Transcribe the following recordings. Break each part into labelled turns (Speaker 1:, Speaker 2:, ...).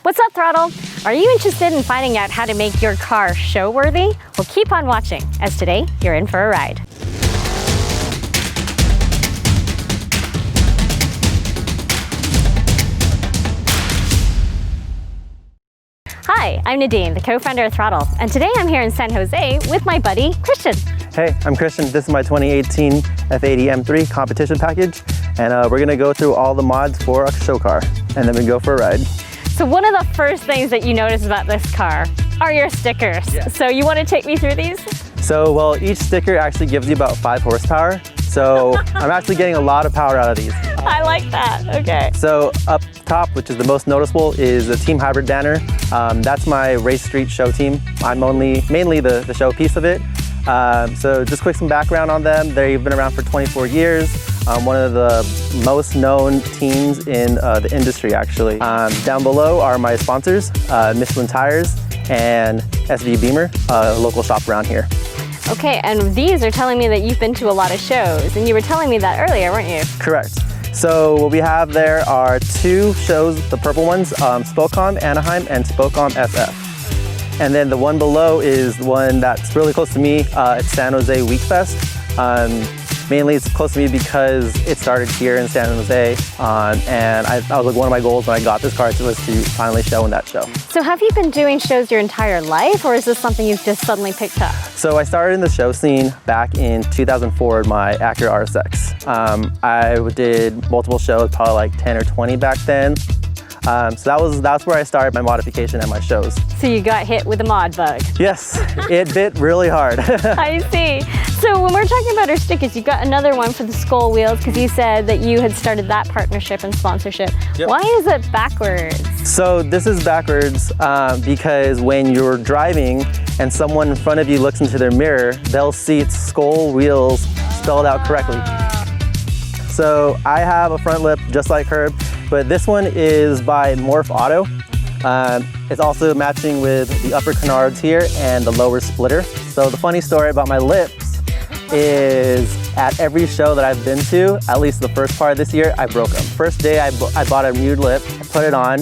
Speaker 1: What's up, Throdle? Are you interested in finding out how to make your car show-worthy? Well, keep on watching, as today you're in for a ride. Hi, I'm Nadine, the co-founder of Throdle, and today I'm here in San Jose with my buddy, Christian.
Speaker 2: Hey, I'm Christian. This is my 2018 F80 M3 competition package, and we're gonna go through all the mods for a show car, and then we go for a ride.
Speaker 1: So one of the first things that you notice about this car are your stickers. Yeah. So you want to take me through these?
Speaker 2: So, well, each sticker actually gives you about 5 horsepower. So I'm actually getting a lot of power out of these.
Speaker 1: I like that, okay.
Speaker 2: So up top, which is the most noticeable, is the Team Hybrid banner. That's my race street show team. I'm mainly the show piece of it. So just quick some background on them. They've been around for 24 years. One of the most known teams in the industry, actually. Down below are my sponsors, Michelin Tires and SV Beamer, a local shop around here.
Speaker 1: Okay, and these are telling me that you've been to a lot of shows, and you were telling me that earlier, weren't you?
Speaker 2: Correct. So what we have there are 2 shows, the purple ones, Spocom Anaheim and Spocom SF. And then the one below is the one that's really close to me. It's San Jose Wekfest. Mainly it's close to me because it started here in San Jose, and I was like, one of my goals when I got this car was to finally show in that show. So
Speaker 1: have you been doing shows your entire life, or is this something you've just suddenly picked up?
Speaker 2: So I started in the show scene back in 2004 with my Acura RSX. I did multiple shows, probably like 10 or 20 back then. So that's where I started my modification and my shows.
Speaker 1: So you got hit with a mod bug?
Speaker 2: Yes, it bit really hard.
Speaker 1: I see. So when we're talking about our stickers, you got another one for the skull wheels because you said that you had started that partnership and sponsorship. Yep. Why is it backwards?
Speaker 2: So this is backwards because when you're driving and someone in front of you looks into their mirror, they'll see its skull wheels spelled out correctly. So I have a front lip just like her, but this one is by Morph Auto. It's also matching with the upper canards here and the lower splitter. So the funny story about my lips is at every show that I've been to, at least the first part of this year, I broke them. First day I bought a new lip, I put it on,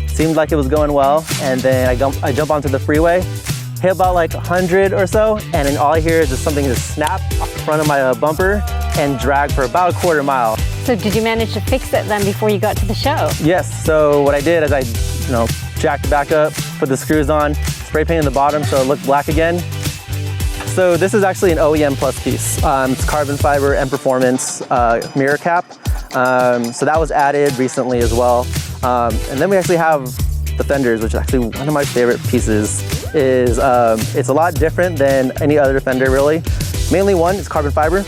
Speaker 2: seemed like it was going well, and then I jump onto the freeway, hit about like 100 or so, and then all I hear is just something just snap off the front of my bumper and drag for about a quarter mile.
Speaker 1: So did you manage to fix it then before you got to the show?
Speaker 2: Yes, so what I did is I jacked it back up, put the screws on, spray painted the bottom so it looked black again. So this is actually an OEM plus piece. It's carbon fiber and performance mirror cap. So that was added recently as well. And then we actually have the fenders, which is actually one of my favorite pieces. It's a lot different than any other fender really. Mainly one, it's carbon fiber.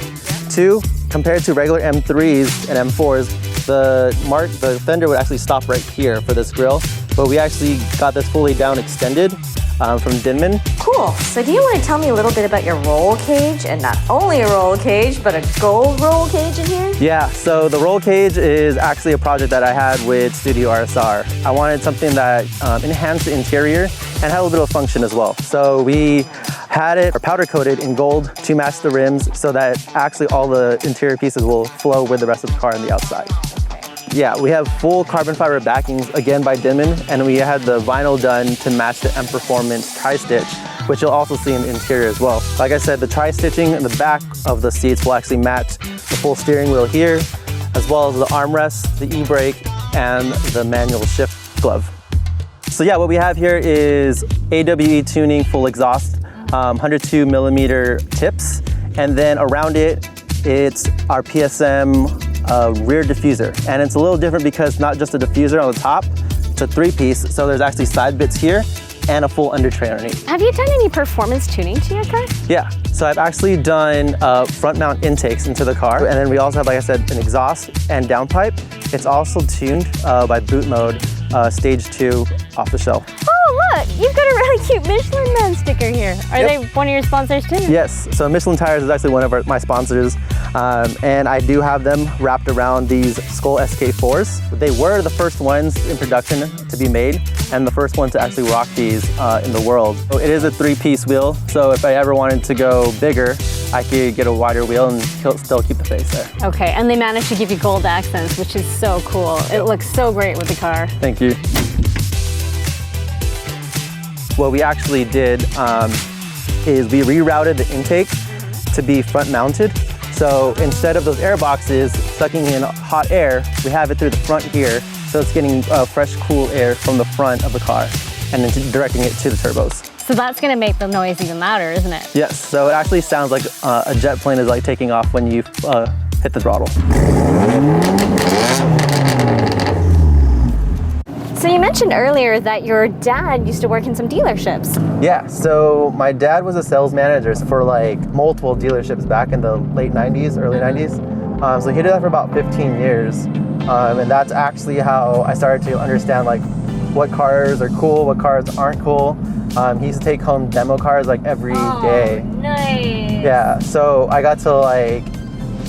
Speaker 2: 2, compared to regular M3s and M4s, the fender would actually stop right here for this grille, but we actually got this fully down extended from Dinmann.
Speaker 1: Cool. So do you want to tell me a little bit about your roll cage, and not only a roll cage, but a gold roll cage in here?
Speaker 2: Yeah, so the roll cage is actually a project that I had with Studio RSR. I wanted something that enhanced the interior and had a little bit of function as well. So we had it powder coated in gold to match the rims so that actually all the interior pieces will flow with the rest of the car on the outside. Yeah, we have full carbon fiber backings, again by Dinmann, and we had the vinyl done to match the M Performance tri-stitch, which you'll also see in the interior as well. Like I said, the tri-stitching in the back of the seats will actually match the full steering wheel here, as well as the armrest, the e-brake, and the manual shift glove. So yeah, what we have here is AWE tuning full exhaust, 102 millimeter tips, and then around it, it's our PSM rear diffuser. And it's a little different because not just a diffuser on the top, it's a 3-piece, so there's actually side bits here and a full under tray underneath.
Speaker 1: Have you done any performance tuning to your car?
Speaker 2: Yeah, so I've actually done front mount intakes into the car, and then we also have, like I said, an exhaust and downpipe. It's also tuned by boot mode, stage 2 off the shelf.
Speaker 1: Oh look, you've got a really cute Michelin Man sticker here. Are they one of your sponsors too?
Speaker 2: Yes, so Michelin Tires is actually one of my sponsors, and I do have them wrapped around these Skull SK4s. They were the first ones in production to be made, and the first one to actually rock these in the world. So it is a 3-piece wheel, so if I ever wanted to go bigger, I could get a wider wheel and still keep the face there.
Speaker 1: Okay, and they managed to give you gold accents, which is so cool. It looks so great with the car.
Speaker 2: Thank you. what we actually did is we rerouted the intake to be front mounted. So instead of those air boxes sucking in hot air, we have it through the front here. So it's getting fresh, cool air from the front of the car and then directing it to the turbos.
Speaker 1: So that's going to make the noise even louder, isn't it?
Speaker 2: Yes, so it actually sounds like a jet plane is like taking off when you hit the throttle.
Speaker 1: So you mentioned earlier that your dad used to work in some dealerships.
Speaker 2: Yeah, so my dad was a sales manager for like multiple dealerships back in the late 90s, early 90s. So he did that for about 15 years. And that's actually how I started to understand like what cars are cool, what cars aren't cool. He used to take home demo cars like every day.
Speaker 1: Nice.
Speaker 2: Yeah, so I got to like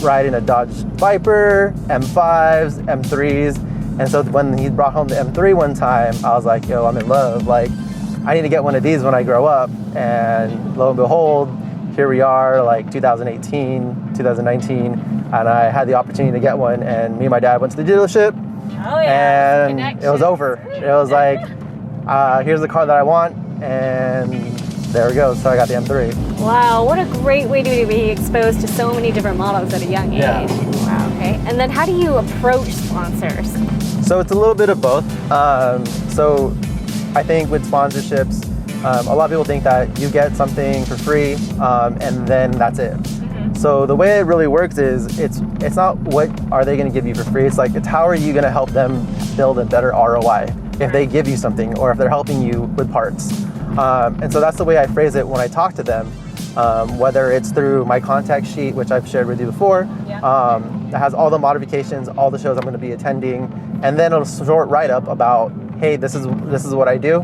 Speaker 2: ride in a Dodge Viper, M5s, M3s. And so when he brought home the M3 one time, I was like, yo, I'm in love. Like, I need to get one of these when I grow up. And lo and behold, here we are, like 2018, 2019, and I had the opportunity to get one. And me and my dad went to the dealership, and it was over. It was like, here's the car that I want, and there we go. So I got the M3.
Speaker 1: Wow, what a great way to be exposed to so many different models at a young age.
Speaker 2: Yeah.
Speaker 1: Wow, okay. And then how do you approach sponsors?
Speaker 2: So it's a little bit of both. So I think with sponsorships, a lot of people think that you get something for free and then that's it. So the way it really works is it's not what are they going to give you for free. It's like, it's how are you going to help them build a better ROI if they give you something or if they're helping you with parts. And so that's the way I phrase it when I talk to them, whether it's through my contact sheet, which I've shared with you before, that has all the modifications, all the shows I'm going to be attending, and then a short write-up about, hey, this is what I do.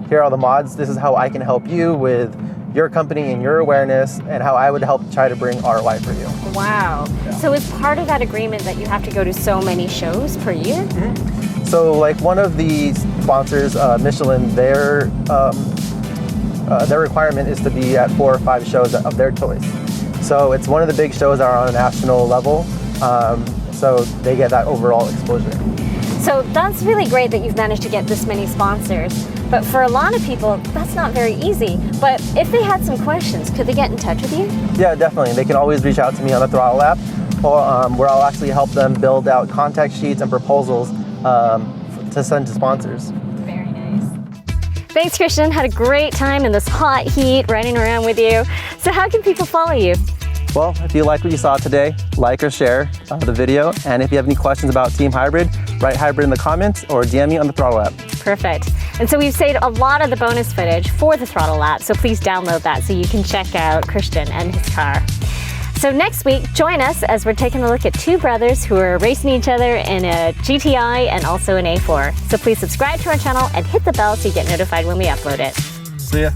Speaker 2: Here are all the mods. This is how I can help you with your company and your awareness, and how I would help try to bring ROI for you.
Speaker 1: Wow. Yeah. So is part of that agreement that you have to go to so many shows per year?
Speaker 2: So like one of the sponsors, Michelin, their requirement is to be at 4 or 5 shows of their choice. So it's one of the big shows that are on a national level. So they get that overall exposure.
Speaker 1: So that's really great that you've managed to get this many sponsors. But for a lot of people, that's not very easy. But if they had some questions, could they get in touch with you?
Speaker 2: Yeah, definitely. They can always reach out to me on the Throdle app, or where I'll actually help them build out contact sheets and proposals to send to sponsors.
Speaker 1: Very nice. Thanks, Christian. Had a great time in this hot heat riding around with you. So how can people follow you?
Speaker 2: Well, if you like what you saw today, like or share the video. And if you have any questions about Team Hybrid, write hybrid in the comments or DM me on the Throdle app. Perfect.
Speaker 1: And so we've saved a lot of the bonus footage for the Throdle app, so please download that so you can check out Christian and his car. So next week, join us as we're taking a look at 2 brothers who are racing each other in a GTI and also an A4. So please subscribe to our channel and hit the bell so you get notified when we upload it.
Speaker 2: See ya.